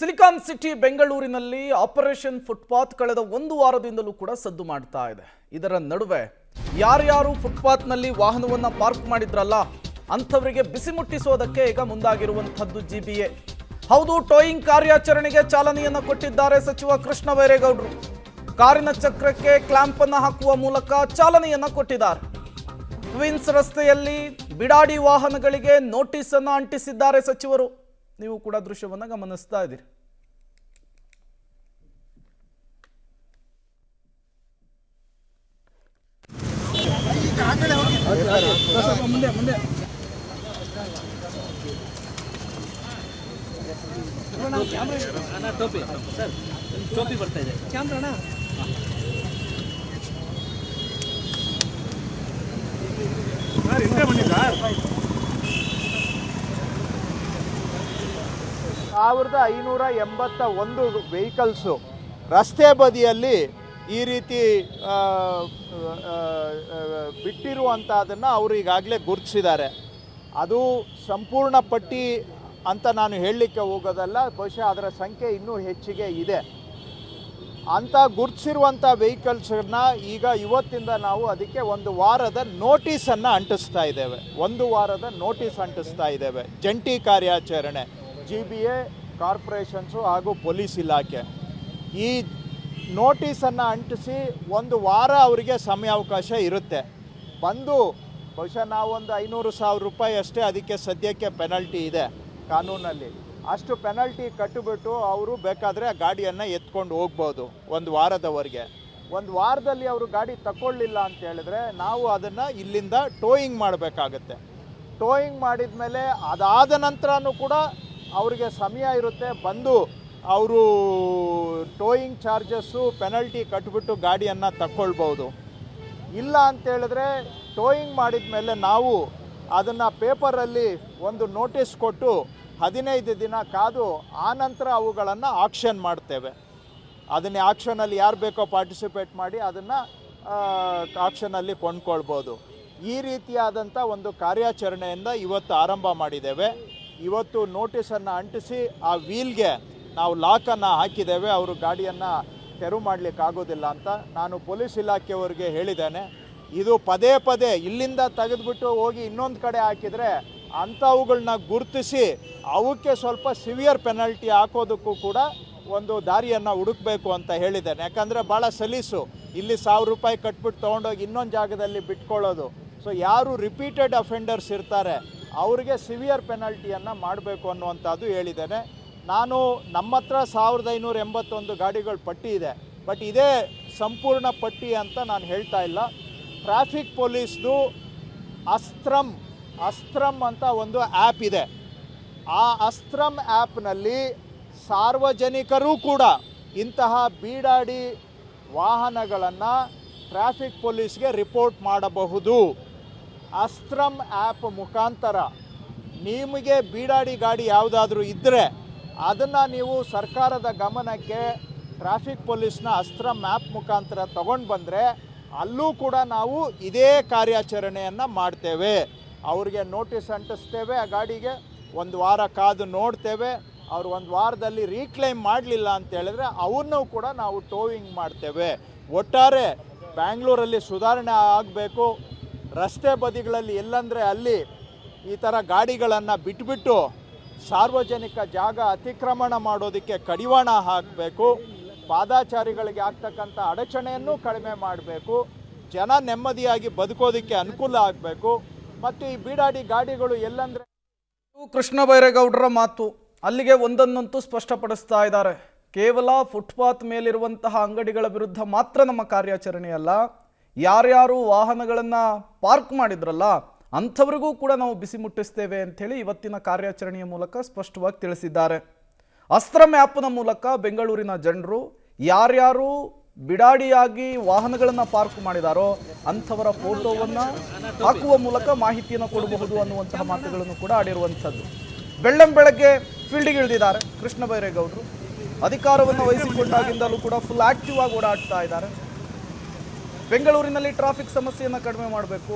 Silicon city ಬೆಂಗಳೂರಿನಲ್ಲಿ operation footpath ಕಳೆದ ಒಂದು ವಾರದಿಂದಲೂ ಕೂಡ ಸದ್ದು ಮಾಡ್ತಾ ಇದೆ. ಇದರ ನಡುವೆ ಯಾರ್ಯಾರು ಫುಟ್ಪಾತ್ನಲ್ಲಿ ವಾಹನವನ್ನ ಪಾರ್ಕ್ ಮಾಡಿದ್ರಲ್ಲ ಅಂಥವರಿಗೆ ಬಿಸಿ ಮುಟ್ಟಿಸೋದಕ್ಕೆ ಈಗ ಮುಂದಾಗಿರುವಂತದ್ದು ಜಿಬಿಎ. ಹೌದು, ಟೋಯಿಂಗ್ ಕಾರ್ಯಾಚರಣೆಗೆ ಚಾಲನೆಯನ್ನ ಕೊಟ್ಟಿದ್ದಾರೆ ಸಚಿವ ಕೃಷ್ಣ ಬೈರೇಗೌಡರು. ಕಾರಿನ ಚಕ್ರಕ್ಕೆ ಕ್ಲಾಂಪ್ ಅನ್ನು ಹಾಕುವ ಮೂಲಕ ಚಾಲನೆಯನ್ನ ಕೊಟ್ಟಿದ್ದಾರೆ. ಕ್ವೀನ್ಸ್ ರಸ್ತೆಯಲ್ಲಿ ಬಿಡಾಡಿ ವಾಹನಗಳಿಗೆ ನೋಟಿಸ್ ಅನ್ನು ಅಂಟಿಸಿದ್ದಾರೆ ಸಚಿವರು. ನೀವು ಕೂಡ ದೃಶ್ಯವನ್ನು ಗಮನಿಸ್ತಾ ಇದ್ದೀರಿ. ಟೋಪಿ ಬರ್ತಾ ಇದೆ ಕ್ಯಾಮ್ರಾಣ. ಸಾವಿರದ 581 ವೆಹಿಕಲ್ಸು ರಸ್ತೆ ಬದಿಯಲ್ಲಿ ಈ ರೀತಿ ಬಿಟ್ಟಿರುವಂಥದ್ದನ್ನು ಅವರು ಈಗಾಗಲೇ ಗುರುತಿಸಿದ್ದಾರೆ. ಅದು ಸಂಪೂರ್ಣ ಪಟ್ಟಿ ಅಂತ ನಾನು ಹೇಳಲಿಕ್ಕೆ ಹೋಗೋದಲ್ಲ, ಬಹುಶಃ ಅದರ ಸಂಖ್ಯೆ ಇನ್ನೂ ಹೆಚ್ಚಿಗೆ ಇದೆ. ಅಂಥ ಗುರುತಿಸಿರುವಂಥ ವೆಹಿಕಲ್ಸನ್ನ ಈಗ ಇವತ್ತಿಂದ ನಾವು ಅದಕ್ಕೆ ಒಂದು ವಾರದ ನೋಟಿಸನ್ನು ಅಂಟಿಸ್ತಾ ಇದ್ದೇವೆ. ಅಂಟಿಸ್ತಾ ಇದ್ದೇವೆ. ಜಂಟಿ ಕಾರ್ಯಾಚರಣೆ ಜಿಬಿಎ, ಕಾರ್ಪೊರೇಷನ್ಸು ಹಾಗೂ ಪೊಲೀಸ್ ಇಲಾಖೆ ಈ ನೋಟಿಸನ್ನು ಅಂಟಿಸಿ ಒಂದು ವಾರ ಅವರಿಗೆ ಸಮಯಾವಕಾಶ ಇರುತ್ತೆ. ಬಂದು ಬಹುಶಃ ನಾವೊಂದು 500,000 ರೂಪಾಯಿ ಅಷ್ಟೇ ಅದಕ್ಕೆ ಸದ್ಯಕ್ಕೆ ಪೆನಲ್ಟಿ ಇದೆ ಕಾನೂನಲ್ಲಿ. ಅಷ್ಟು ಪೆನಲ್ಟಿ ಕಟ್ಟಿಬಿಟ್ಟು ಅವರು ಬೇಕಾದರೆ ಆ ಗಾಡಿಯನ್ನು ಎತ್ಕೊಂಡು ಹೋಗ್ಬೋದು ಒಂದು ವಾರದವರೆಗೆ. ಒಂದು ವಾರದಲ್ಲಿ ಅವರು ಗಾಡಿ ತಗೊಳ್ಳಿಲ್ಲ ಅಂತ ಹೇಳಿದ್ರೆ ನಾವು ಅದನ್ನು ಇಲ್ಲಿಂದ ಟೋಯಿಂಗ್ ಮಾಡಬೇಕಾಗತ್ತೆ. ಟೋಯಿಂಗ್ ಮಾಡಿದ ಮೇಲೆ ಅದಾದ ನಂತರನೂ ಕೂಡ ಅವರಿಗೆ ಸಮಯ ಇರುತ್ತೆ. ಬಂದು ಅವರು ಟೋಯಿಂಗ್ ಚಾರ್ಜಸ್ಸು ಪೆನಲ್ಟಿ ಕಟ್ಟಿಬಿಟ್ಟು ಗಾಡಿಯನ್ನು ತಗೊಳ್ಬೋದು. ಇಲ್ಲ ಅಂತೇಳಿದ್ರೆ ಟೋಯಿಂಗ್ ಮಾಡಿದ ಮೇಲೆ ನಾವು ಅದನ್ನು ಪೇಪರಲ್ಲಿ ಒಂದು ನೋಟಿಸ್ ಕೊಟ್ಟು 15 ದಿನ ಕಾದು ಆನಂತರ ಅವುಗಳನ್ನು ಆಕ್ಷನ್ ಮಾಡ್ತೇವೆ. ಅದನ್ನೇ ಆಕ್ಷನಲ್ಲಿ ಯಾರು ಬೇಕೋ ಪಾರ್ಟಿಸಿಪೇಟ್ ಮಾಡಿ ಅದನ್ನು ಆಕ್ಷನಲ್ಲಿ ಕೊಂಡ್ಕೊಳ್ಬೋದು. ಈ ರೀತಿಯಾದಂಥ ಒಂದು ಕಾರ್ಯಾಚರಣೆಯಿಂದ ಇವತ್ತು ಆರಂಭ ಮಾಡಿದ್ದೇವೆ. ಇವತ್ತು ನೋಟಿಸನ್ನು ಅಂಟಿಸಿ ಆ ವೀಲ್ಗೆ ನಾವು ಲಾಕನ್ನು ಹಾಕಿದ್ದೇವೆ. ಅವರು ಗಾಡಿಯನ್ನು ತೆರವು ಮಾಡಲಿಕ್ಕಾಗೋದಿಲ್ಲ ಅಂತ ನಾನು ಪೊಲೀಸ್ ಇಲಾಖೆಯವರಿಗೆ ಹೇಳಿದ್ದೇನೆ. ಇದು ಪದೇ ಪದೇ ಇಲ್ಲಿಂದ ತೆಗೆದುಬಿಟ್ಟು ಹೋಗಿ ಇನ್ನೊಂದು ಕಡೆ ಹಾಕಿದರೆ ಅಂಥವುಗಳನ್ನ ಗುರುತಿಸಿ ಅವಕ್ಕೆ ಸ್ವಲ್ಪ ಸಿವಿಯರ್ ಪೆನಲ್ಟಿ ಹಾಕೋದಕ್ಕೂ ಕೂಡ ಒಂದು ದಾರಿಯನ್ನು ಹುಡುಕಬೇಕು ಅಂತ ಹೇಳಿದ್ದೇನೆ. ಯಾಕಂದರೆ ಭಾಳ ಸಲೀಸು ಇಲ್ಲಿ 1,000 ರೂಪಾಯಿ ಕಟ್ಬಿಟ್ಟು ತೊಗೊಂಡೋಗಿ ಇನ್ನೊಂದು ಜಾಗದಲ್ಲಿ ಬಿಟ್ಕೊಳ್ಳೋದು. ಸೊ ಯಾರು ರಿಪೀಟೆಡ್ ಅಫೆಂಡರ್ಸ್ ಇರ್ತಾರೆ ಅವರಿಗೆ ಸಿವಿಯರ್ ಪೆನಲ್ಟಿಯನ್ನು ಮಾಡಬೇಕು ಅನ್ನುವಂಥದ್ದು ಹೇಳಿದ್ದೇನೆ. ನಾನು ನಮ್ಮ ಹತ್ರ 1581 ಗಾಡಿಗಳ ಪಟ್ಟಿ ಇದೆ. ಬಟ್ ಇದೇ ಸಂಪೂರ್ಣ ಪಟ್ಟಿ ಅಂತ ನಾನು ಹೇಳ್ತಾ ಇಲ್ಲ. ಟ್ರಾಫಿಕ್ ಪೊಲೀಸ್ದು ಅಸ್ತ್ರಮ್ ಅಂತ ಒಂದು ಆ್ಯಪ್ ಇದೆ. ಆ ಅಸ್ತ್ರಮ್ ಆ್ಯಪ್ನಲ್ಲಿ ಸಾರ್ವಜನಿಕರೂ ಕೂಡ ಇಂತಹ ಬೀಡಾಡಿ ವಾಹನಗಳನ್ನು ಟ್ರಾಫಿಕ್ ಪೊಲೀಸ್ಗೆ ರಿಪೋರ್ಟ್ ಮಾಡಬಹುದು. ಅಸ್ತ್ರಮ್ ಆ್ಯಪ್ ಮುಖಾಂತರ ನಿಮಗೆ ಬೀಡಾಡಿ ಗಾಡಿ ಯಾವುದಾದ್ರೂ ಇದ್ದರೆ ಅದನ್ನು ನೀವು ಸರ್ಕಾರದ ಗಮನಕ್ಕೆ ಟ್ರಾಫಿಕ್ ಪೊಲೀಸ್ನ ಅಸ್ತ್ರಮ್ ಆ್ಯಪ್ ಮುಖಾಂತರ ತಗೊಂಡು ಬಂದರೆ ಅಲ್ಲೂ ಕೂಡ ನಾವು ಇದೇ ಕಾರ್ಯಾಚರಣೆಯನ್ನು ಮಾಡ್ತೇವೆ. ಅವ್ರಿಗೆ ನೋಟಿಸ್ ಅಂಟಿಸ್ತೇವೆ, ಆ ಗಾಡಿಗೆ ಒಂದು ವಾರ ಕಾದು ನೋಡ್ತೇವೆ. ಅವರು ಒಂದು ವಾರದಲ್ಲಿ ರೀಕ್ಲೈಮ್ ಮಾಡಲಿಲ್ಲ ಅಂತ ಹೇಳಿದ್ರೆ ಅವನ್ನೂ ಕೂಡ ನಾವು ಟೋವಿಂಗ್ ಮಾಡ್ತೇವೆ. ಒಟ್ಟಾರೆ ಬ್ಯಾಂಗ್ಳೂರಲ್ಲಿ ಸುಧಾರಣೆ ಆಗಬೇಕು. ರಸ್ತೆ ಬದಿಗಳಲ್ಲಿ ಎಲ್ಲಂದರೆ ಅಲ್ಲಿ ಈ ಥರ ಗಾಡಿಗಳನ್ನು ಬಿಟ್ಬಿಟ್ಟು ಸಾರ್ವಜನಿಕ ಜಾಗ ಅತಿಕ್ರಮಣ ಮಾಡೋದಕ್ಕೆ ಕಡಿವಾಣ ಹಾಕಬೇಕು. ಪಾದಾಚಾರಿಗಳಿಗೆ ಆಗ್ತಕ್ಕಂಥ ಅಡಚಣೆಯನ್ನು ಕಡಿಮೆ ಮಾಡಬೇಕು. ಜನ ನೆಮ್ಮದಿಯಾಗಿ ಬದುಕೋದಕ್ಕೆ ಅನುಕೂಲ ಆಗಬೇಕು. ಮತ್ತು ಈ ಬೀಡಾಡಿ ಗಾಡಿಗಳು ಎಲ್ಲಂದರೆ ಕೃಷ್ಣ ಬೈರೇಗೌಡರ ಮಾತು ಅಲ್ಲಿಗೆ ಒಂದನ್ನಂತೂ ಸ್ಪಷ್ಟಪಡಿಸ್ತಾ ಇದ್ದಾರೆ. ಕೇವಲ ಫುಟ್ಪಾತ್ ಮೇಲಿರುವಂತಹ ಅಂಗಡಿಗಳ ವಿರುದ್ಧ ಮಾತ್ರ ನಮ್ಮ ಕಾರ್ಯಾಚರಣೆ ಅಲ್ಲ, ಯಾರ್ಯಾರು ವಾಹನಗಳನ್ನು ಪಾರ್ಕ್ ಮಾಡಿದ್ರಲ್ಲ ಅಂಥವ್ರಿಗೂ ಕೂಡ ನಾವು ಬಿಸಿ ಮುಟ್ಟಿಸ್ತೇವೆ ಅಂಥೇಳಿ ಇವತ್ತಿನ ಕಾರ್ಯಾಚರಣೆಯ ಮೂಲಕ ಸ್ಪಷ್ಟವಾಗಿ ತಿಳಿಸಿದ್ದಾರೆ. ಅಸ್ತ್ರಮ್ ಆ್ಯಪ್ನ ಮೂಲಕ ಬೆಂಗಳೂರಿನ ಜನರು ಯಾರ್ಯಾರು ಬಿಡಾಡಿಯಾಗಿ ವಾಹನಗಳನ್ನು ಪಾರ್ಕ್ ಮಾಡಿದಾರೋ ಅಂಥವರ ಫೋಟೋವನ್ನು ಹಾಕುವ ಮೂಲಕ ಮಾಹಿತಿಯನ್ನು ಕೊಡಬಹುದು ಅನ್ನುವಂತಹ ಮಾತುಗಳನ್ನು ಕೂಡ ಆಡಿರುವಂಥದ್ದು. ಬೆಳ್ಳಂಬೆಳಗ್ಗೆ ಫೀಲ್ಡಿಗೆ ಇಳಿದಿದ್ದಾರೆ ಕೃಷ್ಣ ಬೈರೇಗೌಡರು. ಅಧಿಕಾರವನ್ನು ವಹಿಸಿಕೊಂಡಾಗಿಂದಲೂ ಕೂಡ ಫುಲ್ ಆಕ್ಟಿವ್ ಆಗಿ ಓಡಾಡ್ತಾ ಇದ್ದಾರೆ. ಬೆಂಗಳೂರಿನಲ್ಲಿ ಟ್ರಾಫಿಕ್ ಸಮಸ್ಯೆಯನ್ನು ಕಡಿಮೆ ಮಾಡಬೇಕು,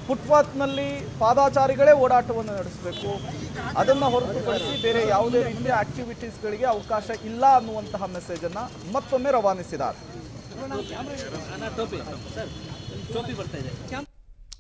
ಫುಟ್ಪಾತ್ನಲ್ಲಿ ಪಾದಾಚಾರಿಗಳೇ ಓಡಾಟವನ್ನು ನಡೆಸಬೇಕು, ಅದನ್ನು ಹೊರತುಪಡಿಸಿ ಬೇರೆ ಯಾವುದೇ ರೀತಿಯ ಆಕ್ಟಿವಿಟೀಸ್ಗಳಿಗೆ ಅವಕಾಶ ಇಲ್ಲ ಅನ್ನುವಂತಹ ಮೆಸೇಜನ್ನು ಮತ್ತೊಮ್ಮೆ ರವಾನಿಸಿದ್ದಾರೆ. ಟೋಪಿ ಸರ್, ಟೋಪಿ ಬರ್ತಾ ಇದೆ.